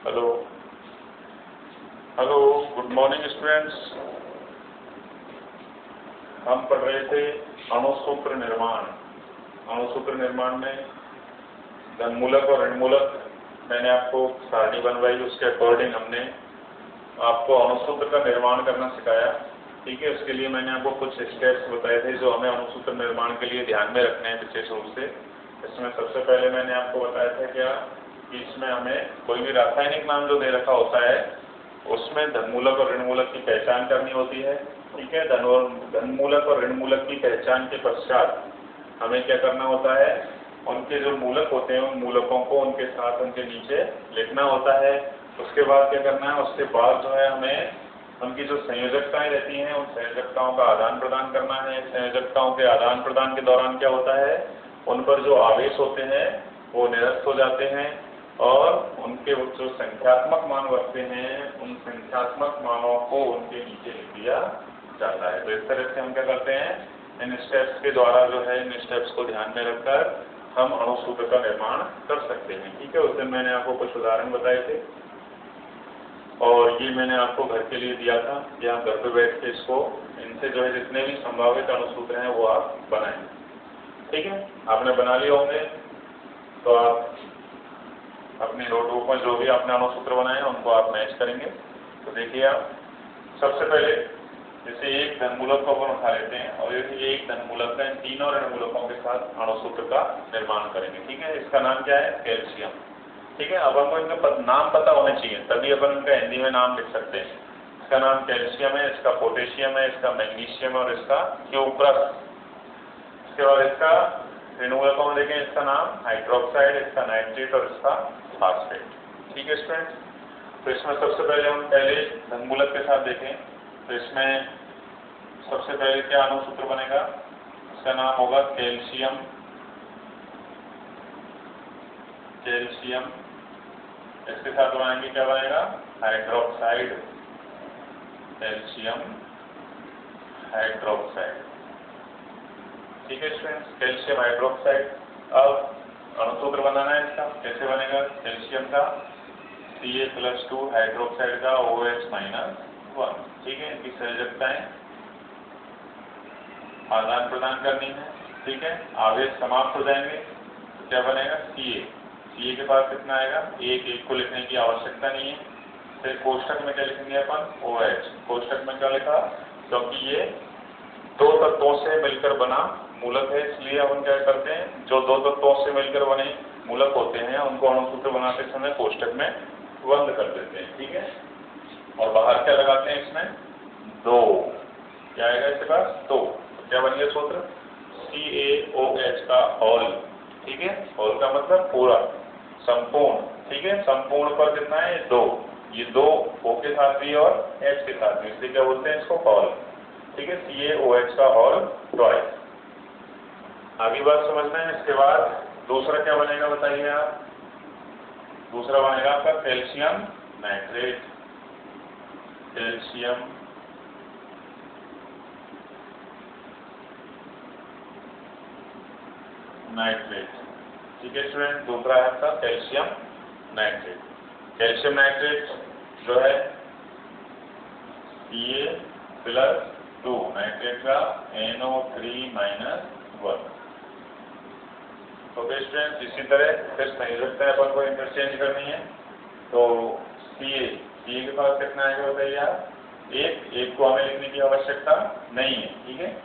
Hello hello, good morning students. हम पढ़ रहे थे अणुसूत्र निर्माण। अणुसूत्र निर्माण में धनमूलक और ऋणमूलक मैंने आपको सारणी बनवाई, उसके अकॉर्डिंग हमने आपको अणुसूत्र का निर्माण करना सिखाया। ठीक है, उसके लिए मैंने आपको कुछ स्टेप्स बताए थे जो हमें अणुसूत्र निर्माण के लिए ध्यान में रखने हैं विशेष रूप से। इसमें सबसे पहले मैंने आपको बताया था क्या कि इसमें हमें कोई भी रासायनिक नाम जो दे रखा होता है उसमें धनमूलक और ऋणमूलक की पहचान करनी होती है। ठीक है, धनमूलक और ऋणमूलक की पहचान के पश्चात हमें क्या करना होता है, उनके जो मूलक होते हैं उन मूलकों को उनके साथ उनके नीचे लिखना होता है। उसके बाद क्या करना है, उसके बाद जो है हमें उनकी जो संयोजकताएं रहती हैं उन संयोजकताओं का आदान प्रदान करना है। संयोजकताओं के आदान प्रदान के दौरान क्या होता है, उन पर जो आवेश होते हैं वो निरस्त हो जाते हैं और उनके जो संख्यात्मक मान रखते हैं उन संख्यात्मक मानों को उनके नीचे लिख दिया जाता है। तो इस तरह से हम क्या करते हैं, इन स्टेप्स के द्वारा जो है इन स्टेप्स को ध्यान में रखकर हम अणुसूत्र का निर्माण कर सकते हैं। ठीक है, उस दिन मैंने आपको कुछ उदाहरण बताए थे और ये मैंने आपको घर के लिए दिया था कि आप घर पे बैठ के इसको इनसे जो है जितने भी संभावित अणुसूत्र हैं वो आप बनाएं। ठीक है, आपने बना लिए होंगे तो आप अपनी नोटबुक में जो भी आपने अणुसूत्र बनाए हैं उनको आप मैच करेंगे। तो देखिए, आप सबसे पहले जैसे एक धनमूलक को अपन उठा लेते हैं और ये एक धनमूलक का इन तीनों ऋणमूलकों के साथ अणुसूत्र का निर्माण करेंगे। ठीक है, इसका नाम क्या है, कैल्शियम। ठीक है, अब हमको इनका नाम पता होने चाहिए तभी अपन इनका हिंदी में नाम लिख सकते हैं। इसका नाम कैल्शियम है, इसका पोटेशियम है, इसका मैग्नीशियम है और इसका क्यूप्रस। इसके बाद इसका ऋणमूलकों में देखें, इसका नाम हाइड्रोक्साइड, इसका नाइट्रेट और इसका फास्फेट। ठीक है स्टूडेंट्स, तो इसमें सबसे पहले हम पहले धनमूलक के साथ देखें तो इसमें सबसे पहले क्या अणुसूत्र बनेगा, इसका नाम होगा कैल्शियम। कैल्शियम, इसके साथ बनाएंगे क्या बनेगा, हाइड्रोक्साइड। Calcium hydroxide. ठीक है स्टूडेंट्स, कैल्शियम हाइड्रोक्साइड। अब अणुसूत्र बनाना है इसका, कैसे बनेगा, कैल्शियम का Ca+2 हाइड्रोक्साइड का OH-1। ठीक है, इनकी संयोजकताएं आदान प्रदान करनी है। ठीक है, आवेश समाप्त हो जाएंगे तो क्या बनेगा, Ca। Ca के पास कितना आएगा, एक को लिखने की आवश्यकता नहीं है। फिर कोष्टक में क्या लिखेंगे अपन, OH। कोष्टक में क्या लिखा, क्योंकि ये दो तत्वों से मिलकर बना मूलक है इसलिए अपन क्या करते हैं, जो दो तत्वों से मिलकर बने मूलक होते हैं उनको अणुसूत्र बनाते समय कोष्टक में बंद कर देते हैं। ठीक है, और बाहर क्या लगाते हैं, इसमें 2। क्या आएगा इसके पास, 2। तो क्या बन गया सूत्र, CaOH का होल। ठीक है, होल का मतलब पूरा, संपूर्ण। ठीक है, संपूर्ण पर कितना है, 2। ये 2 O के साथ भी और H के साथ भी, इसलिए क्या बोलते हैं इसको, होल। ठीक है, CaOH का होल ट्वाइस। आगे बात समझते हैं। इसके बाद दूसरा क्या बनेगा बताइए आप, दूसरा बनेगा आपका कैल्शियम नाइट्रेट। Calcium nitrate. ठीक है स्टूडेंट, दूसरा है आपका कैल्शियम नाइट्रेट। कैल्शियम नाइट्रेट जो है Ca+2 नाइट्रेट का NO3-1। ओके स्टूडेंट, इसी तरह फिर संयोजकताएं अपन को इंटरचेंज करनी है। तो Ca के पास कितना आएगा बताइए आप, एक को हमें लिखने की आवश्यकता नहीं है। ठीक है,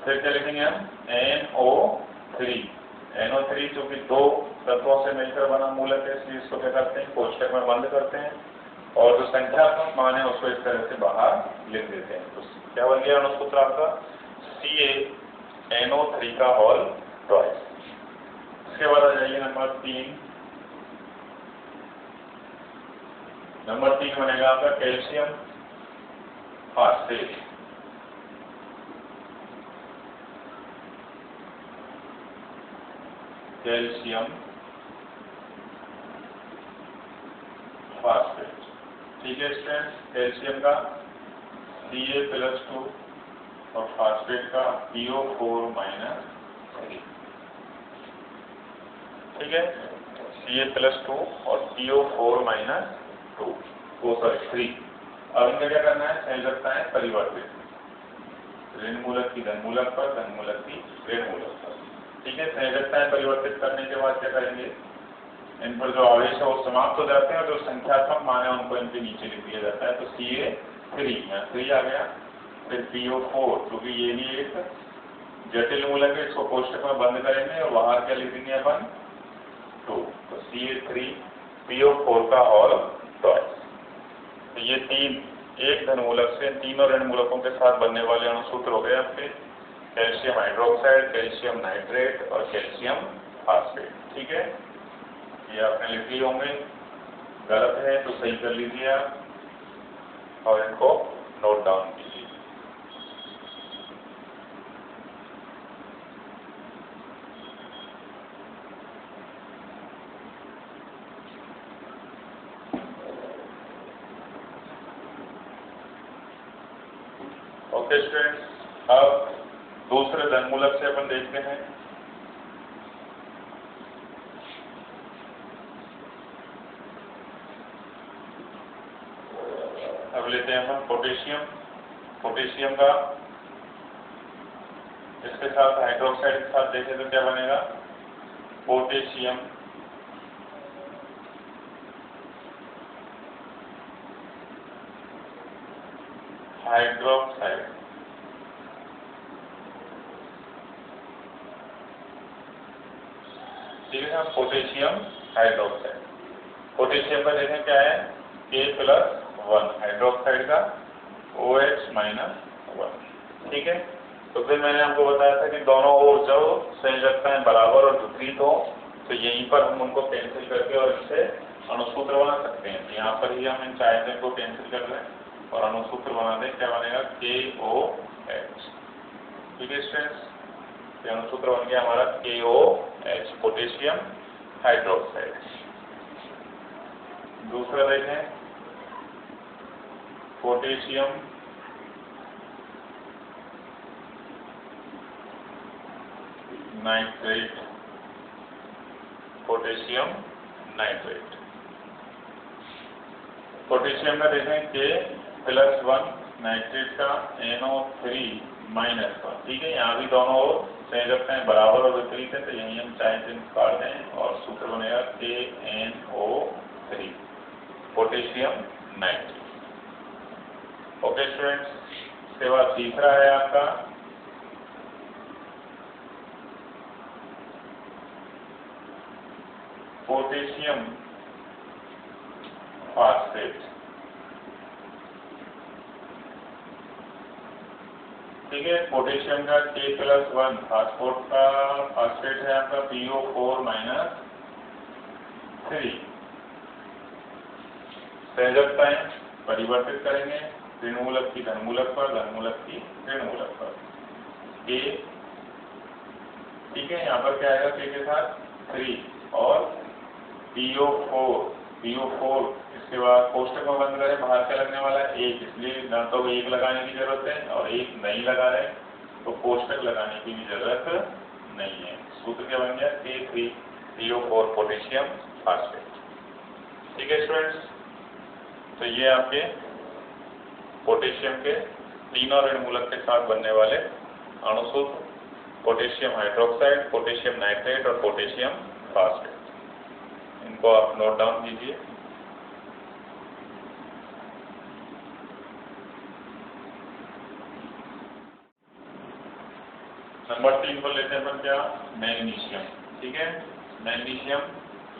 फिर क्या लिखेंगे हम, NO3। NO3 चूंकि 2 तत्वों से मिलकर बना मूलक है इसलिए इसको क्या करते हैं, कोष्टक में बंद करते हैं और जो संख्यात्मक मान है उसको इस तरह से बाहर लिख देते हैं। तो क्या बन गया अणुसूत्र आपका, CaNO3 का होल ट्वाइस। इसके बाद आ जाइए नंबर 3। नंबर 3 बनेगा आपका कैल्शियम फास्फेट। Calcium phosphate. ठीक है स्टूडेंट्स, कैल्शियम का Ca+2 और फास्फेट का PO4-3। ठीक है, Ca+2 और PO4 - 2 3। अब इनका क्या करना है, संयोजकता है परिवर्तित, ऋण मूलक की धन मूलक पर, धन मूलक की ऋण मूलक पर। ठीक है, संयोजकताएं परिवर्तित करने के बाद क्या करेंगे, इन पर जो आवेश है वो समाप्त हो जाते हैं और जो संख्यात्मक मान है उनको इनके नीचे लिख दिया जाता है। तो Ca3 यहाँ 3 आ गया। फिर PO4, क्योंकि ये भी एक जटिल मूलक है, इसको कोष्टक में बंद करेंगे और बाहर क्या लिख देंगे अपन 2। तो Ca3 PO4 का होल ट्वाइस। तो ये तीन एक धन मूलक से तीनों ऋण मूलकों के साथ बनने वाले अणुसूत्र हो गए आपके, कैल्शियम हाइड्रोक्साइड, कैल्शियम नाइट्रेट और कैल्शियम फास्फेट। ठीक है, ये आपने लिख लिए होंगे, गलत है तो सही कर लीजिए आप और इनको नोट डाउन कीजिए। ओके स्टूडेंट्स, अब दूसरे धन मूलक से अपन देखते हैं। अब लेते हैं हम पोटेशियम। पोटेशियम का इसके साथ हाइड्रोक्साइड के साथ देखें तो क्या बनेगा, पोटेशियम हाइड्रोक्साइड। ठीक है, पोटेशियम हाइड्रोक्साइड। पोटेशियम का देखें क्या है, K+1, हाइड्रोक्साइड का OH - 1। ठीक है, तो फिर मैंने आपको बताया था कि दोनों ओर जो संयोजकताएं बराबर और विपरीत हो तो यहीं पर हम उनको कैंसिल करके और इससे अणुसूत्र बना सकते हैं। तो यहाँ पर ही हम इन चार्जें को कैंसिल कर रहे हैं और अणुसूत्र बना दें, क्या बनेगा KOH। ठीक है स्टूडेंट्स, ये अणुसूत्र बन गया हमारा KOH, पोटेशियम हाइड्रोक्साइड। दूसरा देखें, potassium nitrate, potassium nitrate. Potassium का देखें K+1, नाइट्रेट का NO3 - 1। ठीक है, यहाँ भी दोनों ओर संयोजकताएं बराबर और विपरीत है तो यही हम चाहे तो काट दें और सूत्र बनेगा KNO3, potassium nitrate. Okay students, इसके बाद तीसरा है आपका पोटेशियम फास्फेट। ठीक है, पोटेशियम का K+1, फास्फोट का फास्फेट है आपका PO4 - 3। संयोजकताएं परिवर्तित करेंगे, ऋण मूलक की धन मूलक पर, धन मूलक की ऋण मूलक पर। K, ठीक है, यहाँ पर क्या आएगा K के साथ 3 और PO4 इसके बाद कोष्टक में बंद करें, बाहर क्या लगने वाला है 1, इसलिए ना तो 1 लगाने की जरूरत है और 1 नहीं लगा रहे तो कोष्टक लगाने की भी जरूरत नहीं है। सूत्र क्या बन गया, K3PO4, पोटेशियम फास्फेट। ठीक है स्टूडेंट्स, तो ये आपके पोटेशियम के तीनों ऋण मूलक के साथ बनने वाले अणुसूत्र, पोटेशियम हाइड्रोक्साइड, पोटेशियम नाइट्रेट और पोटेशियम फास्फेट। इनको आप नोट डाउन कीजिए। नंबर 3 पर लेते हैं अपन क्या, मैग्नीशियम। ठीक है, मैग्नीशियम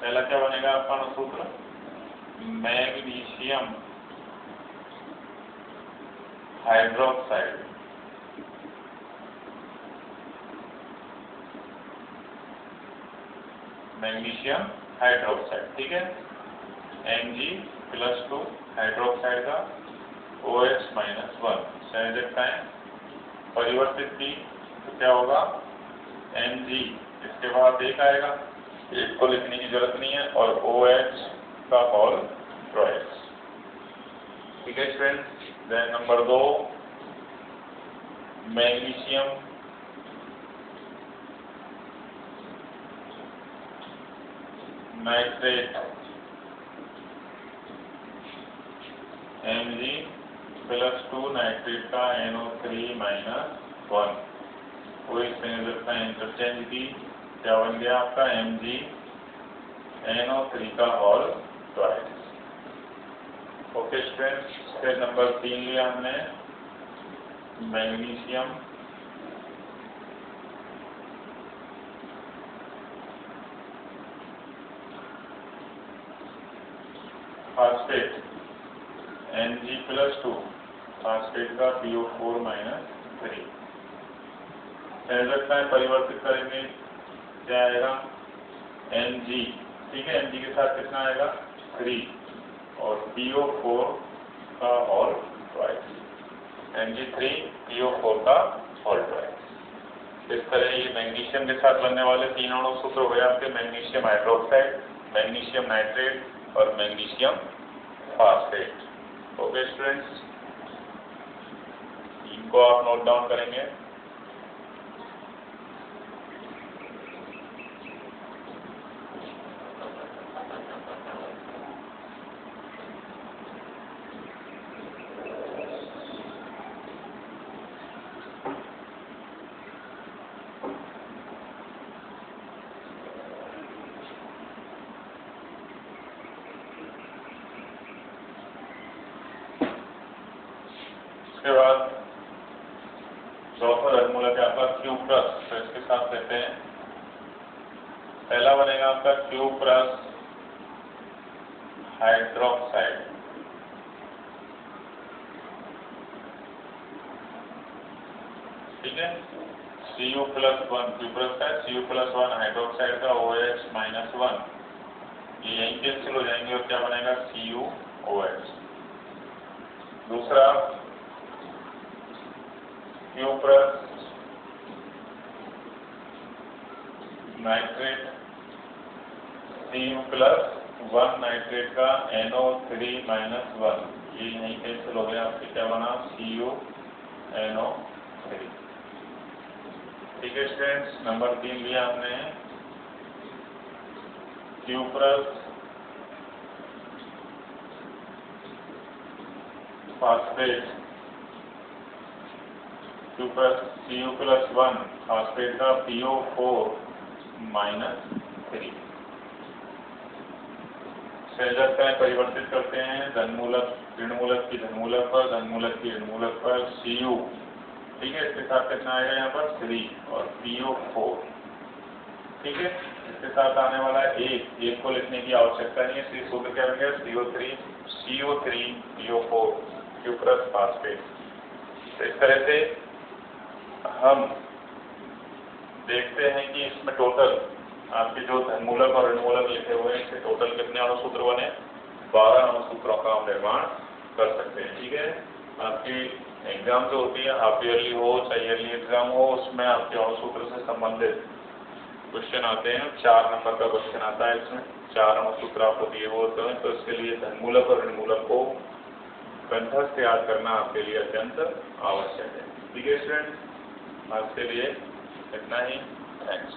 पहला क्या बनेगा आपका अणुसूत्र, मैग्नीशियम हाइड्रोक्साइड। Magnesium hydroxide. ठीक है, Mg+2, हाइड्रोक्साइड का OH - 1। संयोजकताएं परिवर्तित की तो क्या होगा, Mg, इसके बाद एक आएगा, एक को लिखने की जरूरत नहीं है और OH का होल ट्वाइस। ठीक है students, then number 2, magnesium nitrate Mg +2 nitrate का NO3 - 1, वही संयोजक का इंटरचेंज की क्या बन गया आपका Mg NO3 का होल ट्वाइस। ओके स्टूडेंट्स, फिर नंबर 3 लिया हमने मैग्नीशियम फास्फेट Mg+2 फास्फेट का PO4 - 3। संयोजक में परिवर्तित करेंगे क्या आएगा Mg, ठीक है, Mg के साथ कितना आएगा 3 और PO4 का होल ट्वाइस, Mg3 PO4 का होल ट्वाइस। इस तरह ये मैग्नीशियम के साथ बनने वाले 3 अणु सूत्र हो गए आपके, मैग्नीशियम हाइड्रोक्साइड, मैग्नीशियम नाइट्रेट और मैग्नीशियम फास्फेट। ओके स्टूडेंट्स, इनको आप नोट डाउन करेंगे। उसके बाद चौथा धनमूलक है आपका क्यूप्रस, तो इसके साथ कहते हैं पहला बनेगा आपका क्यूप्रस हाइड्रोक्साइड, ठीक है, Cu+1 क्यूप्रस का, Cu+1 हाइड्रोक्साइड का OH-1, ये यहीं कैंसिल हो जाएंगे और क्या बनेगा CuOH। दूसरा क्यूप्रस नाइट्रेट Cu+1 नाइट्रेट का NO3 - 1, ये यहीं कैंसिल हो गया, आपके क्या बना CuNO3। ठीक है स्टूडेंट्स, नंबर 3 लिया हमने क्यूप्रस फास्फेट, Cu+1 फास्फेट का PO4 - 3। संयोजक में परिवर्तित करते हैं धनमूलक ऋणमूलक की धनमूलक पर, धनमूलक की ऋणमूलक पर Cu, ठीक है, इसके साथ कितना आएगा यहाँ पर 3 और PO4, ठीक है। इसके साथ आने वाला एक को लिखने की आवश्यकता नहीं है, सूत्र क्या बन गया CO3 PO4 क्यूप्रस फास्फेट। तो इस तरह से हम देखते हैं कि इसमें टोटल आपके जो धनमूलक और ऋणमूलक लिखे हुए हैं, इससे टोटल कितने अणुसूत्र बने, 12 अणुसूत्रों का हम निर्माण कर सकते हैं, ठीक है। आपकी एग्जाम जो होती है हाफ ईयरली हो चाहे ईयरली एग्जाम हो, उसमें आपके अणुसूत्र से संबंधित क्वेश्चन आते हैं। 4 नंबर का क्वेश्चन आता है, इसमें 4 अणुसूत्र आपको दिए हुए होते हैं, तो इसके लिए धनमूलक और ऋणमूलक को कंठस्थ याद करना आपके लिए अत्यंत आवश्यक है। ठीक है स्टूडेंट्स, आज के लिए इतना ही, थैंक्स।